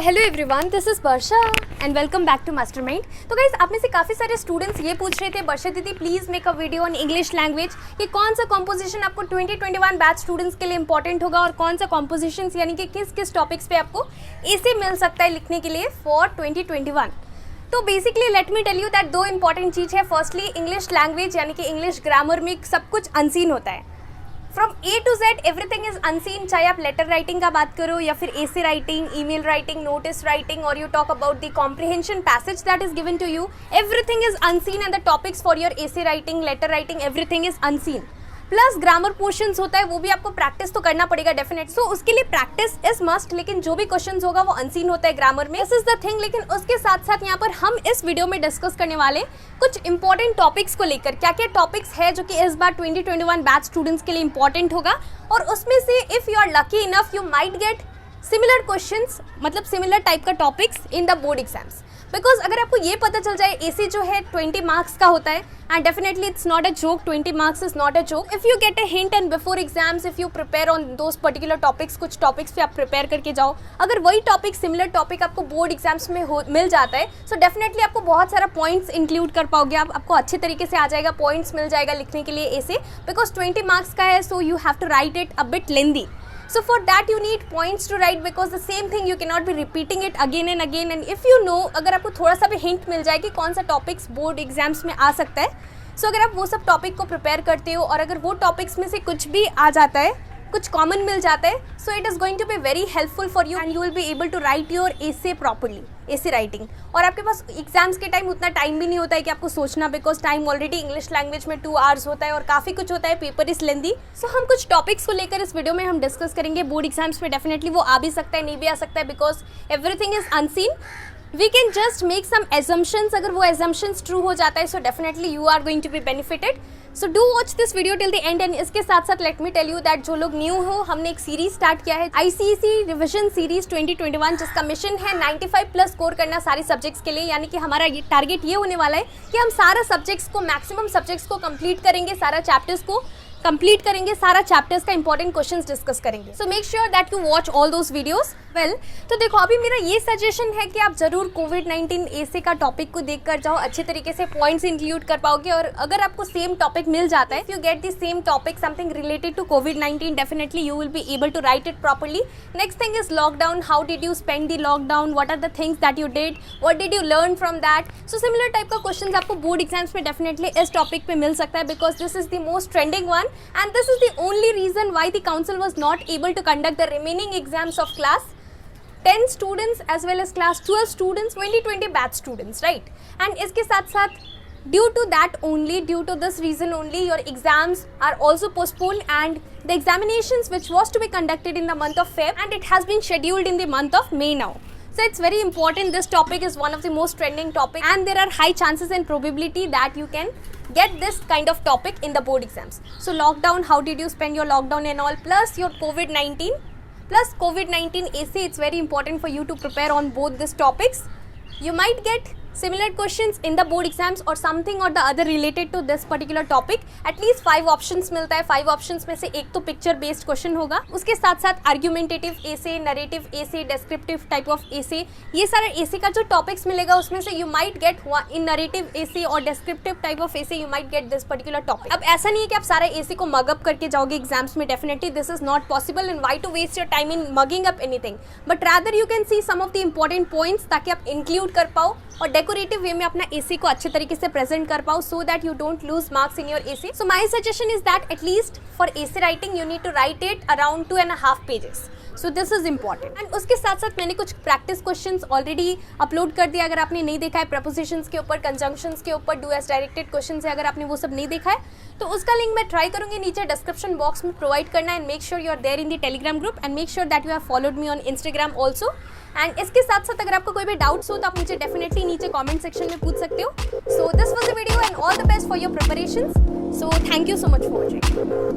Hello everyone, this is Varsha and welcome back to Mastermind. तो guys, आप में से काफ़ी सारे स्टूडेंट्स ये पूछ रहे थे, वर्षा दीदी please make a video on English language कि कौन सा कॉम्पोजिशन आपको 2021 बैच स्टूडेंट्स के लिए इंपॉर्टेंट होगा और कौन सा कॉम्पोजिशंस यानी कि किस किस टॉपिक्स पे आपको एसे मिल सकता है लिखने के लिए फॉर 2021। तो basically let me tell you that दो इंपॉर्टेंट चीज़ है। फर्स्टली, इंग्लिश लैंग्वेज यानी कि इंग्लिश ग्रामर में सब कुछ अनसीन होता है। From A to Z everything is unseen, चाहे आप लेटर राइटिंग का बात करो या फिर essay writing, email writing, notice writing, और you talk about the comprehension passage that is given to you, everything is unseen and the topics for your essay writing, letter writing, everything is unseen. Plus grammar portions होता है, वो भी आपको practice तो करना पड़ेगा definite. सो उसके लिए प्रैक्टिस इज मस्ट, लेकिन जो भी क्वेश्चंस होगा वो अनसीन होता है ग्रामर में। This is the thing. लेकिन उसके साथ साथ यहाँ पर हम इस वीडियो में डिस्कस करने वाले कुछ इंपॉर्टेंट टॉपिक्स को लेकर, क्या क्या टॉपिक्स है जो कि इस बार 2021 बैच स्टूडेंट्स के लिए इंपॉर्टेंट होगा, और उसमें से if you are lucky enough you might get similar questions, मतलब सिमिलर टाइप का topics in the board exams. Because अगर आपको ये पता चल जाए एसी जो है 20 मार्क्स का होता है, and definitely it's not a joke, 20 marks is not a joke. If you get a hint and before exams if you prepare on those particular topics, कुछ टॉपिक्स पे आप प्रिपेयर करके जाओ, अगर वही टॉपिक सिमिलर टॉपिक आपको board exams में मिल जाता है, सो डेफिनेटली आपको बहुत सारा पॉइंट्स इंक्लूड कर पाओगे, आपको अच्छे तरीके से आ जाएगा, पॉइंट्स मिल जाएगा लिखने के लिए एसे। बिकॉज 20 मार्क्स का है, so you have to write it a bit lengthy. So for that you need points to write, because the same thing you cannot be repeating it again and again. And if you know, अगर आपको थोड़ा सा भी hint मिल जाए कि कौन सा topics board exams में आ सकता है, सो अगर आप वो सब टॉपिक को प्रिपेयर करते हो और अगर वो टॉपिक्स में से कुछ भी आ जाता है, कुछ कॉमन मिल जाता है, so it is going to be very helpful for you and you will be able to write your essay properly, essay writing. और आपके पास एग्जाम्स के टाइम उतना टाइम भी नहीं होता है कि आपको सोचना, because time already English language में 2 आवर्स होता है और काफ़ी कुछ होता है, पेपर इज लेंदी। सो हम कुछ टॉपिक्स को लेकर इस वीडियो में हम डिस्कस करेंगे। बोर्ड एग्जाम्स में डेफिनेटली वो आ भी सकता है, नहीं भी आ सकता है, because everything is unseen. We can just make some assumptions, अगर वो एजम्पशंस ट्रू हो जाता है, so definitely you are going to be benefited. So do watch this video till the end. And इसके साथ साथ let me tell you that जो लोग न्यू हो, हमने एक सीरीज स्टार्ट किया है, ICSE रिविजन सीरीज 2021, जिसका मिशन है 95+ स्कोर करना सारे सब्जेक्ट्स के लिए। यानी कि हमारा ये टारगेट ये होने वाला है कि हम सारा सब्जेक्ट्स को, मैक्सिमम सब्जेक्ट्स को कंप्लीट करेंगे, सारा चैप्टर्स को कंप्लीट करेंगे, सारा चैप्टर्स का इंपॉर्टेंट क्वेश्चंस डिस्कस करेंगे। So make sure that you watch all those videos. Well, तो देखो, अभी मेरा ये सजेशन है कि आप जरूर कोविड-19 एसे का टॉपिक को देख कर जाओ, अच्छे तरीके से पॉइंट्स इंक्लूड कर पाओगे। और अगर आपको सेम टॉपिक मिल जाता है, if you get the same topic, something related to कोविड-19, definitely you will be able to write it properly. Next thing is lockdown, how did you spend the lockdown, what are the things that you did, what did you learn from that. So similar type का question आपको board exams में definitely इस topic पे मिल सकता है, because this is the most trending one and this is the only reason why the council was not able to conduct the remaining exams of class 10 students as well as class 12 students, 2020 batch students, right? And इसके साथ साथ due to that only, due to this reason only, your exams are also postponed, and the examinations which was to be conducted in the month of Feb, and it has been scheduled in the month of May now. So it's very important. This topic is one of the most trending topic, and there are high chances and probability that you can get this kind of topic in the board exams. So lockdown, how did you spend your lockdown and all, plus your COVID-19 essay, it's very important for you to prepare on both these topics. You might get similar questions in the board exams or something or the other related to this particular topic. At least 5 options मिलता है, 5 options में से एक तो picture based question होगा, उसके साथ साथ argumentative essay, narrative essay, descriptive type of essay, ये सारा essay का जो topics मिलेगा उसमें से you might get in narrative essay or descriptive type of essay you might get this particular topic. अब ऐसा नहीं है कि आप सारा essay को mug up करके जाओगे exams में, definitely this is not possible, and why to waste your time in mugging up anything, but rather you can see some of the important points ताकि आप include कर पाओ और डेकोरेटिव वे में अपना एसे को अच्छे तरीके से प्रेजेंट कर पाओ, so that you don't lose marks in your essay. So my suggestion is that at least for essay writing you need to write it around 2.5 pages. So this is important. And उसके साथ साथ मैंने कुछ practice questions already upload कर दिया, अगर आपने नहीं देखा है, प्रपोजिशंस के ऊपर, कंजंक्शंस के ऊपर, डू एज डायरेक्टेड क्वेश्चन है, अगर आपने वो सब नहीं देखा है तो उसका लिंक मैं ट्राई करूंगी नीचे डिस्क्रिप्शन बॉक्स में प्रोवाइड करना। And make sure you are there in the Telegram group, and make sure that you have followed me on Instagram also. And इसके साथ साथ अगर आपको कोई भी डाउट्स हो तो आप मुझे डेफिनेटली नीचे कमेंट सेक्शन में पूछ सकते हो। So this was the video and all the best for your preparations. So thank you so much for watching.